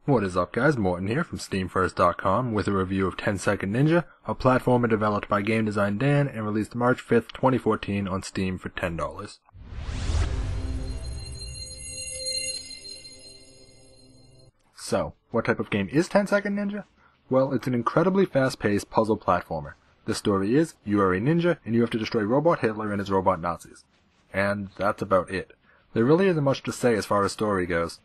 What is up, guys? Morton here from SteamFirst.com with a review of 10 Second Ninja, a platformer developed by Game Design Dan and released March 5th, 2014 on Steam for $10. So, what type of game is 10 Second Ninja? Well, it's an incredibly fast-paced puzzle platformer. The story is, you are a ninja and you have to destroy Robot Hitler and his robot Nazis. And that's about it. There really isn't much to say as far as story goes.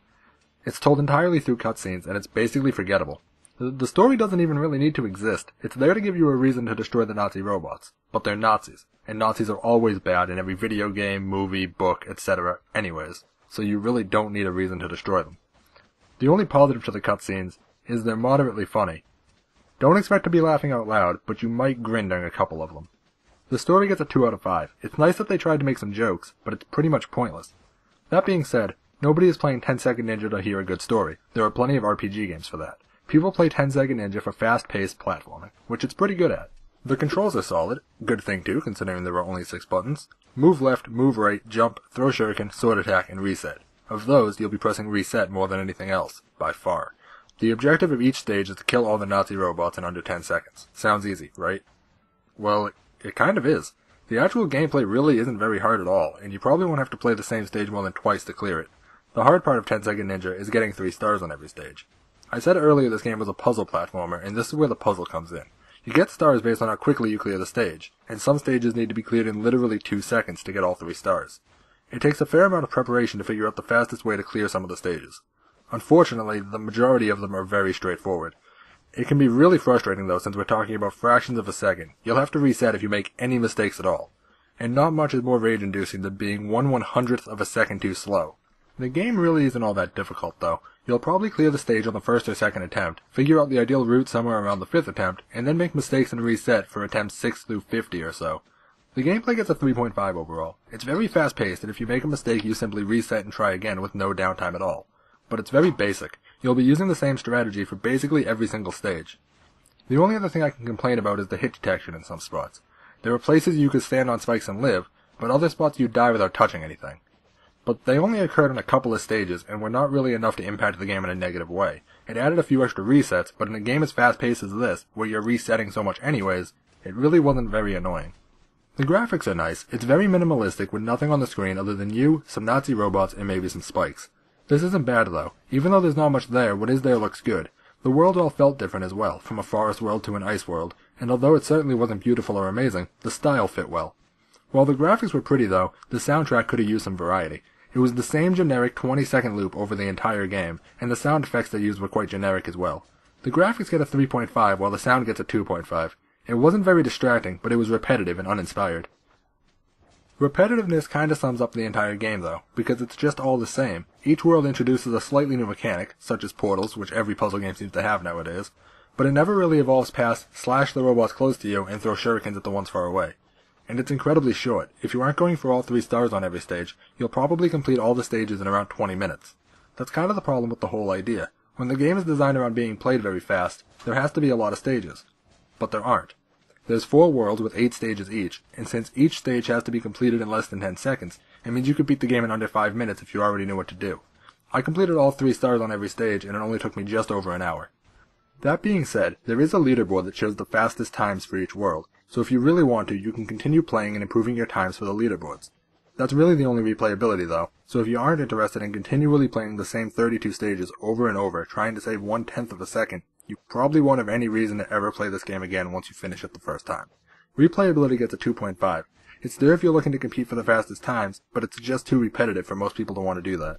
It's told entirely through cutscenes, and it's basically forgettable. The story doesn't even really need to exist. It's there to give you a reason to destroy the Nazi robots. But they're Nazis, and Nazis are always bad in every video game, movie, book, etc. anyways, so you really don't need a reason to destroy them. The only positive to the cutscenes is they're moderately funny. Don't expect to be laughing out loud, but you might grin during a couple of them. The story gets a 2 out of 5. It's nice that they tried to make some jokes, but it's pretty much pointless. That being said, nobody is playing 10 Second Ninja to hear a good story. There are plenty of RPG games for that. People play 10 Second Ninja for fast-paced platforming, which it's pretty good at. The controls are solid, good thing too, considering there are only 6 buttons. Move left, move right, jump, throw shuriken, sword attack, and reset. Of those, you'll be pressing reset more than anything else, by far. The objective of each stage is to kill all the Nazi robots in under 10 seconds. Sounds easy, right? Well, it kind of is. The actual gameplay really isn't very hard at all, and you probably won't have to play the same stage more than twice to clear it. The hard part of 10 Second Ninja is getting 3 stars on every stage. I said earlier this game was a puzzle platformer, and this is where the puzzle comes in. You get stars based on how quickly you clear the stage, and some stages need to be cleared in literally 2 seconds to get all 3 stars. It takes a fair amount of preparation to figure out the fastest way to clear some of the stages. Unfortunately, the majority of them are very straightforward. It can be really frustrating though, since we're talking about fractions of a second. You'll have to reset if you make any mistakes at all. And not much is more rage-inducing than being 1/100th of a second too slow. The game really isn't all that difficult though. You'll probably clear the stage on the first or second attempt, figure out the ideal route somewhere around the 5th attempt, and then make mistakes and reset for attempts 6 through 50 or so. The gameplay gets a 3.5 overall. It's very fast-paced, and if you make a mistake you simply reset and try again with no downtime at all. But it's very basic. You'll be using the same strategy for basically every single stage. The only other thing I can complain about is the hit detection in some spots. There are places you could stand on spikes and live, but other spots you'd die without touching anything. But they only occurred in a couple of stages, and were not really enough to impact the game in a negative way. It added a few extra resets, but in a game as fast-paced as this, where you're resetting so much anyways, it really wasn't very annoying. The graphics are nice. It's very minimalistic with nothing on the screen other than you, some Nazi robots, and maybe some spikes. This isn't bad though. Even though there's not much there, what is there looks good. The world all felt different as well, from a forest world to an ice world, and although it certainly wasn't beautiful or amazing, the style fit well. While the graphics were pretty though, the soundtrack could have used some variety. It was the same generic 20-second loop over the entire game, and the sound effects they used were quite generic as well. The graphics get a 3.5 while the sound gets a 2.5. It wasn't very distracting, but it was repetitive and uninspired. Repetitiveness kinda sums up the entire game though, because it's just all the same. Each world introduces a slightly new mechanic, such as portals, which every puzzle game seems to have nowadays, but it never really evolves past slash the robots close to you and throw shurikens at the ones far away. And it's incredibly short. If you aren't going for all 3 stars on every stage, you'll probably complete all the stages in around 20 minutes. That's kind of the problem with the whole idea. When the game is designed around being played very fast, there has to be a lot of stages. But there aren't. There's 4 worlds with 8 stages each, and since each stage has to be completed in less than 10 seconds, it means you could beat the game in under 5 minutes if you already knew what to do. I completed all 3 stars on every stage, and it only took me just over an hour. That being said, there is a leaderboard that shows the fastest times for each world, so if you really want to, you can continue playing and improving your times for the leaderboards. That's really the only replayability though, so if you aren't interested in continually playing the same 32 stages over and over, trying to save 1/10 of a second, you probably won't have any reason to ever play this game again once you finish it the first time. Replayability gets a 2.5. It's there if you're looking to compete for the fastest times, but it's just too repetitive for most people to want to do that.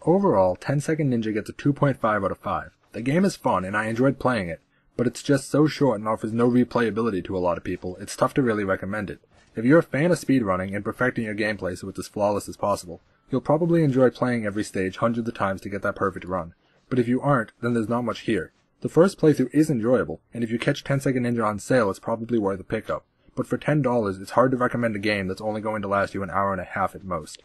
Overall, 10 Second Ninja gets a 2.5 out of 5. The game is fun and I enjoyed playing it, but it's just so short and offers no replayability to a lot of people, it's tough to really recommend it. If you're a fan of speedrunning and perfecting your gameplay so it's as flawless as possible, you'll probably enjoy playing every stage hundreds of times to get that perfect run. But if you aren't, then there's not much here. The first playthrough is enjoyable, and if you catch 10 Second Ninja on sale it's probably worth a pickup. But for $10, it's hard to recommend a game that's only going to last you an hour and a half at most.